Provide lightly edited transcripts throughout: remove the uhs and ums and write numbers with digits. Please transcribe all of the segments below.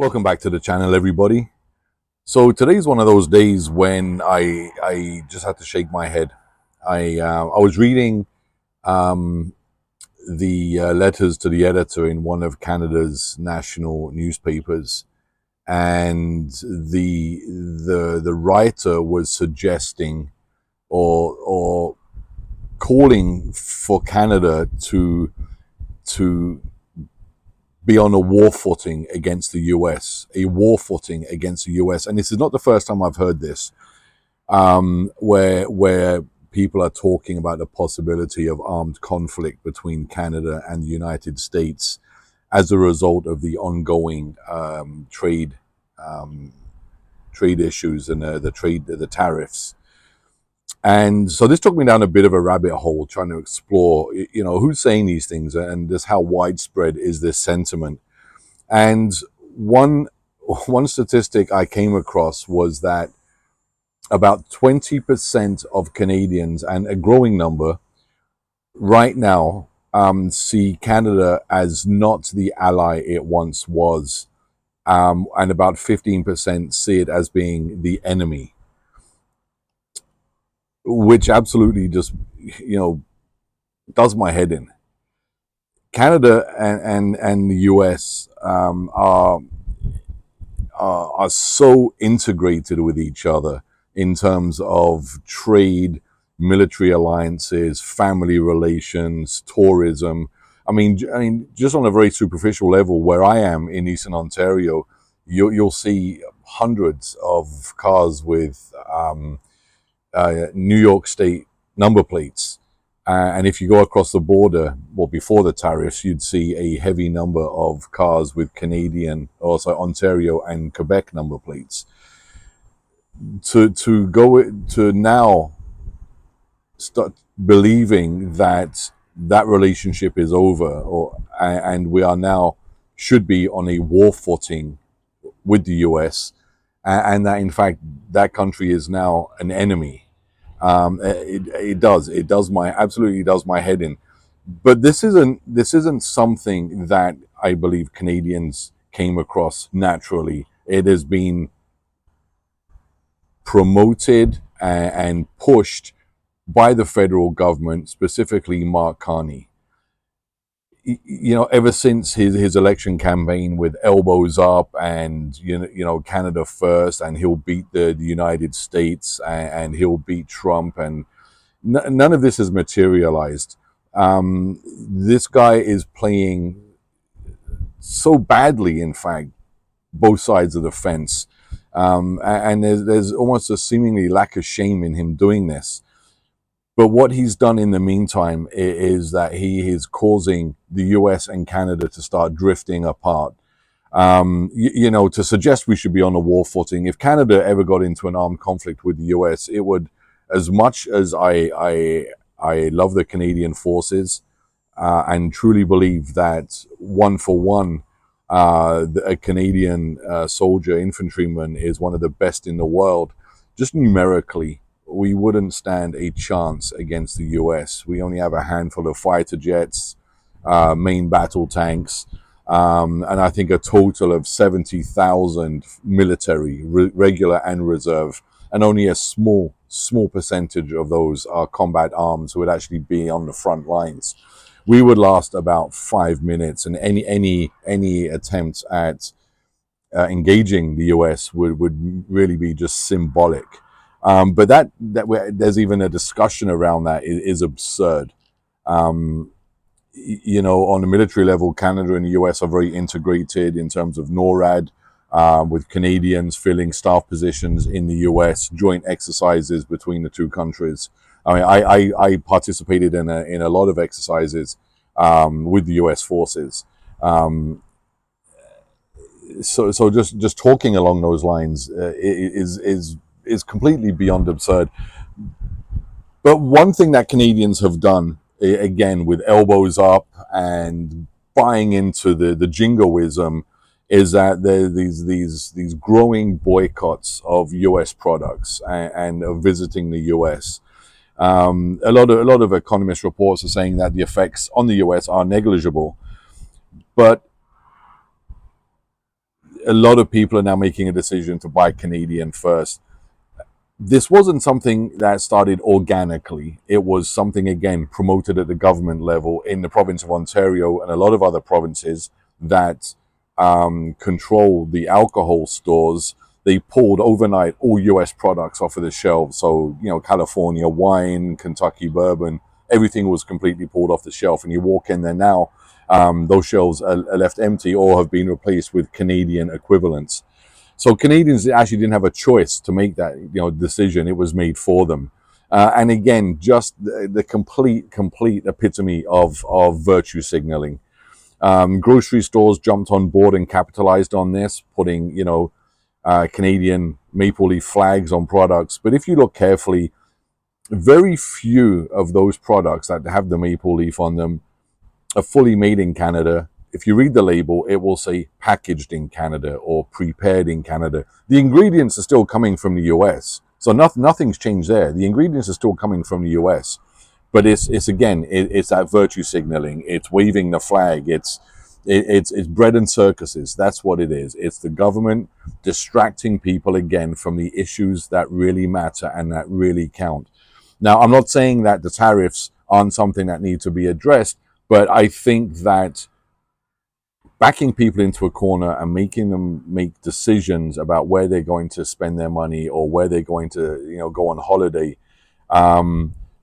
Welcome back to the channel, everybody. So today's one of those days when I just had to shake my head. I was reading the letters to the editor in one of Canada's national newspapers, and the writer was suggesting or calling for Canada to be on a war footing against the US, a war footing against the US. And this is not the first time I've heard this, where people are talking about the possibility of armed conflict between Canada and the United States as a result of the ongoing trade issues and the tariffs. And so this took me down a bit of a rabbit hole, trying to explore, who's saying these things and just how widespread is this sentiment. And one statistic I came across was that about 20% of Canadians, and a growing number right now, see Canada as not the ally it once was, and about 15% see it as being the enemy, which absolutely just, does my head in. Canada and the US are so integrated with each other in terms of trade, military alliances, family relations, tourism. I mean, just on a very superficial level, where I am in Eastern Ontario, you'll see hundreds of cars with New York State number plates. And if you go across the border, well, before the tariffs, you'd see a heavy number of cars with Canadian, also Ontario and Quebec number plates. To go to now start believing that relationship is over, and we are now should be on a war footing with the US, and that in fact that country is now an enemy. It absolutely does my head in. But this isn't something that I believe Canadians came across naturally. It has been promoted and pushed by the federal government, specifically Mark Carney. Ever since his election campaign with elbows up and Canada first, and he'll beat the United States, and he'll beat Trump, and none of this has materialized. This guy is playing so badly, in fact, both sides of the fence, and there's almost a seemingly lack of shame in him doing this. But what he's done in the meantime is that he is causing the US and Canada to start drifting apart. To suggest we should be on a war footing. If Canada ever got into an armed conflict with the US, it would, as much as I love the Canadian forces, and truly believe that one for one, a Canadian soldier, infantryman, is one of the best in the world, just numerically, we wouldn't stand a chance against the US. We only have a handful of fighter jets, main battle tanks, and I think a total of 70,000 military, regular and reserve, and only a small percentage of those are combat arms who would actually be on the front lines. We would last about 5 minutes, and any attempt at engaging the US would really be just symbolic. But there's even a discussion around that is absurd. On the military level, Canada and the US are very integrated in terms of NORAD, with Canadians filling staff positions in the US, joint exercises between the two countries. I mean, I participated in a lot of exercises with the US forces. So just talking along those lines is completely beyond absurd. But one thing that Canadians have done, again, with elbows up and buying into the jingoism, is that there are these growing boycotts of US products and of visiting the US. A lot of economist reports are saying that the effects on the US are negligible, but a lot of people are now making a decision to buy Canadian first. This wasn't something that started organically. It was something, again, promoted at the government level in the province of Ontario and a lot of other provinces that control the alcohol stores. They pulled overnight all US products off of the shelves. So, California wine, Kentucky bourbon, everything was completely pulled off the shelf. And you walk in there now, those shelves are left empty or have been replaced with Canadian equivalents. So Canadians actually didn't have a choice to make that decision. It was made for them. And again, just the complete epitome of virtue signaling. Grocery stores jumped on board and capitalized on this, putting Canadian maple leaf flags on products. But if you look carefully, very few of those products that have the maple leaf on them are fully made in Canada. If you read the label, it will say packaged in Canada or prepared in Canada. The ingredients are still coming from the US. So nothing's changed there. The ingredients are still coming from the US. But it's that virtue signaling. It's waving the flag. It's bread and circuses. That's what it is. It's the government distracting people again from the issues that really matter and that really count. Now, I'm not saying that the tariffs aren't something that need to be addressed, but I think that backing people into a corner and making them make decisions about where they're going to spend their money or where they're going to go on holiday,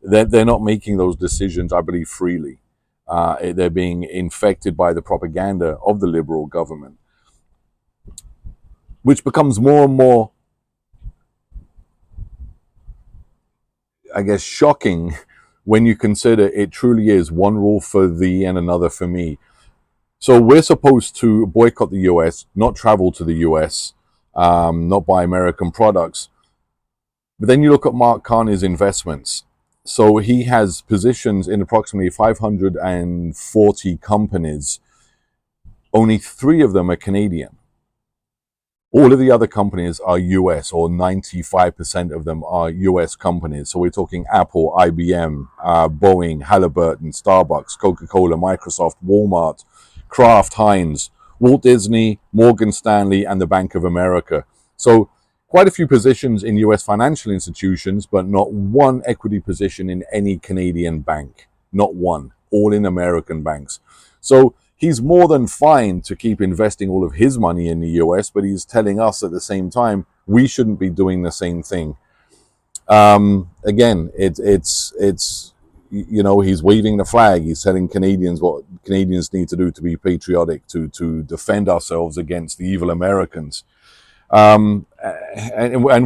they're not making those decisions, I believe, freely. They're being infected by the propaganda of the Liberal government, which becomes more and more, I guess, shocking when you consider it truly is one rule for thee and another for me. So we're supposed to boycott the US, not travel to the US, not buy American products. But then you look at Mark Carney's investments. So he has positions in approximately 540 companies. Only 3 of them are Canadian. All of the other companies are US, or 95% of them are US companies. So we're talking Apple, IBM, Boeing, Halliburton, Starbucks, Coca-Cola, Microsoft, Walmart, Kraft, Heinz, Walt Disney, Morgan Stanley, and the Bank of America. So quite a few positions in US financial institutions, but not one equity position in any Canadian bank. Not one. All in American banks. So he's more than fine to keep investing all of his money in the US, but he's telling us at the same time we shouldn't be doing the same thing. Again, it's he's waving the flag. He's telling Canadians what Canadians need to do to be patriotic, to defend ourselves against the evil Americans. And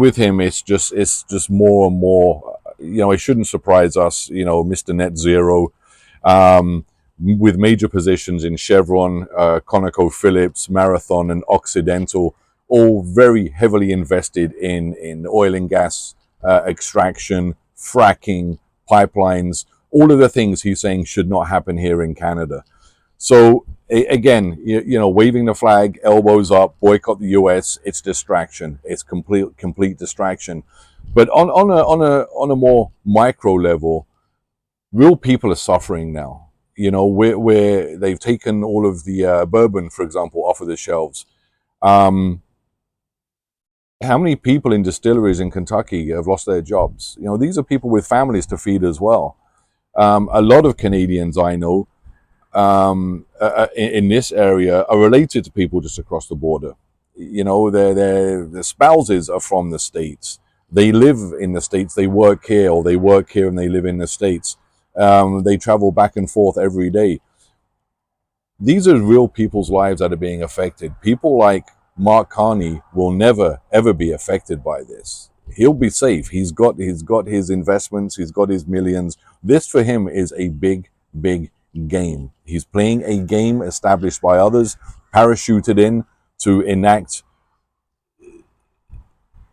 with him, it's just more and more. It shouldn't surprise us. Mr. Net Zero, with major positions in Chevron, ConocoPhillips, Marathon, and Occidental, all very heavily invested in oil and gas extraction, fracking, pipelines, all of the things he's saying should not happen here in Canada. So again, waving the flag, elbows up, boycott the US. It's distraction. It's complete distraction. But on a more micro level, real people are suffering now. Where they've taken all of the bourbon, for example, off of the shelves. How many people in distilleries in Kentucky have lost their jobs? These are people with families to feed as well. A lot of Canadians I know in this area are related to people just across the border. Their spouses are from the States. They live in the States, they work here, or they work here and they live in the States. They travel back and forth every day. These are real people's lives that are being affected. People like Mark Carney will never, ever be affected by this. He'll be safe. He's got his investments. He's got his millions. This for him is a big, big game. He's playing a game established by others, parachuted in to enact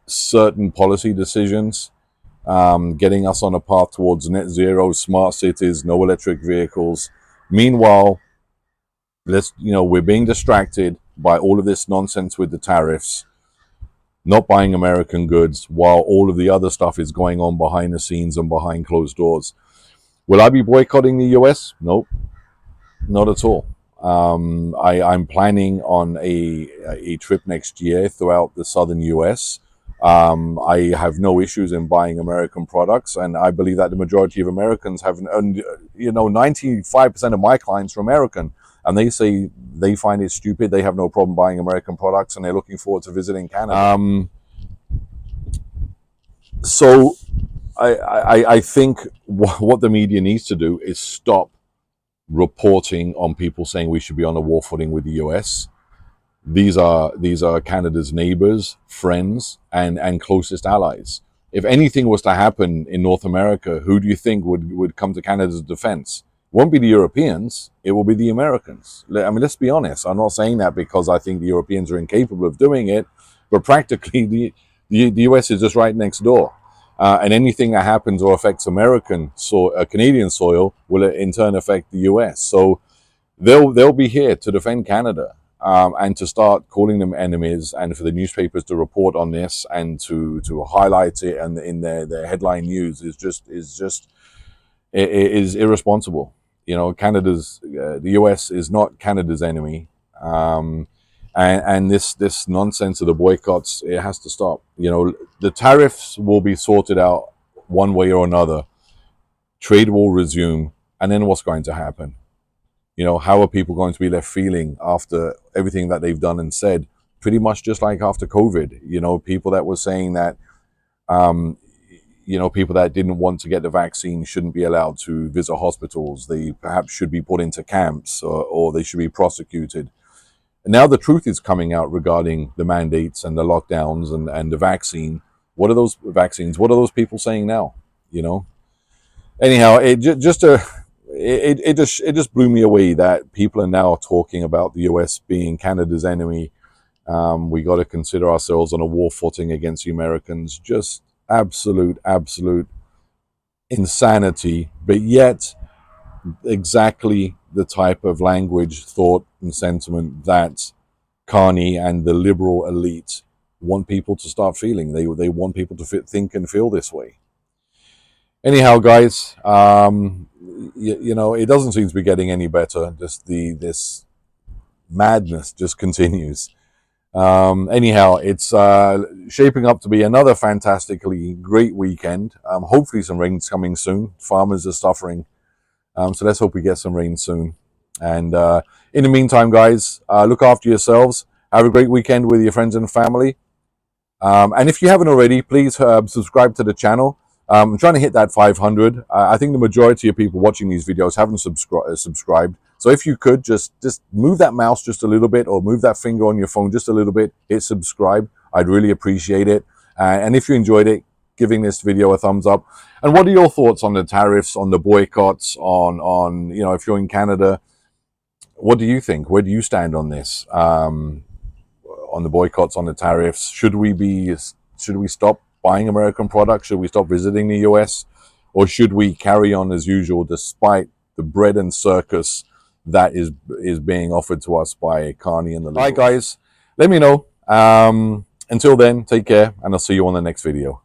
certain policy decisions, getting us on a path towards net zero, smart cities, no electric vehicles. Meanwhile, we're being distracted by all of this nonsense with the tariffs, not buying American goods, while all of the other stuff is going on behind the scenes and behind closed doors. Will I be boycotting the US? Nope, not at all. I'm planning on a trip next year throughout the southern US. I have no issues in buying American products, and I believe that the majority of Americans have, and 95% of my clients are American, and they say they find it stupid. They have no problem buying American products, and they're looking forward to visiting Canada. So I think what the media needs to do is stop reporting on people saying we should be on a war footing with the US. These are Canada's neighbors, friends, and closest allies. If anything was to happen in North America, who do you think would come to Canada's defense? It won't be the Europeans, it will be the Americans. I mean, let's be honest. I'm not saying that because I think the Europeans are incapable of doing it, but practically the US is just right next door. And anything that happens or affects Canadian soil will in turn affect the US. So they'll be here to defend Canada, and to start calling them enemies, and for the newspapers to report on this and to highlight it and in their headline news is irresponsible. The US is not Canada's enemy, and this nonsense of the boycotts, it has to stop. The tariffs will be sorted out one way or another. Trade will resume, and then what's going to happen? How are people going to be left feeling after everything that they've done and said? Pretty much just like after COVID. People that were saying that, people that didn't want to get the vaccine shouldn't be allowed to visit hospitals. They perhaps should be put into camps, or they should be prosecuted. And now the truth is coming out regarding the mandates and the lockdowns and the vaccine. What are those vaccines? What are those people saying now? Anyhow, it just blew me away that people are now talking about the US being Canada's enemy. We got to consider ourselves on a war footing against the Americans. Just absolute insanity, but yet exactly the type of language, thought, and sentiment that Carney and the liberal elite want people to start feeling. They want people to think and feel this way. Anyhow, guys, it doesn't seem to be getting any better. Just this madness just continues. Anyhow, it's shaping up to be another fantastically great weekend. Hopefully some rain's coming soon. Farmers are suffering. So let's hope we get some rain soon. And in the meantime, guys, look after yourselves. Have a great weekend with your friends and family. And if you haven't already, please subscribe to the channel. I'm trying to hit that 500. I think the majority of people watching these videos haven't subscribed. So if you could just move that mouse just a little bit, or move that finger on your phone just a little bit, hit subscribe. I'd really appreciate it. And if you enjoyed it, giving this video a thumbs up. And what are your thoughts on the tariffs, on the boycotts, on if you're in Canada, what do you think? Where do you stand on this? On the boycotts, on the tariffs, should we stop buying American products? Should we stop visiting the US? Or should we carry on as usual despite the bread and circus that is being offered to us by Carney and the liberals? All right, guys, let me know. Until then, take care, and I'll see you on the next video.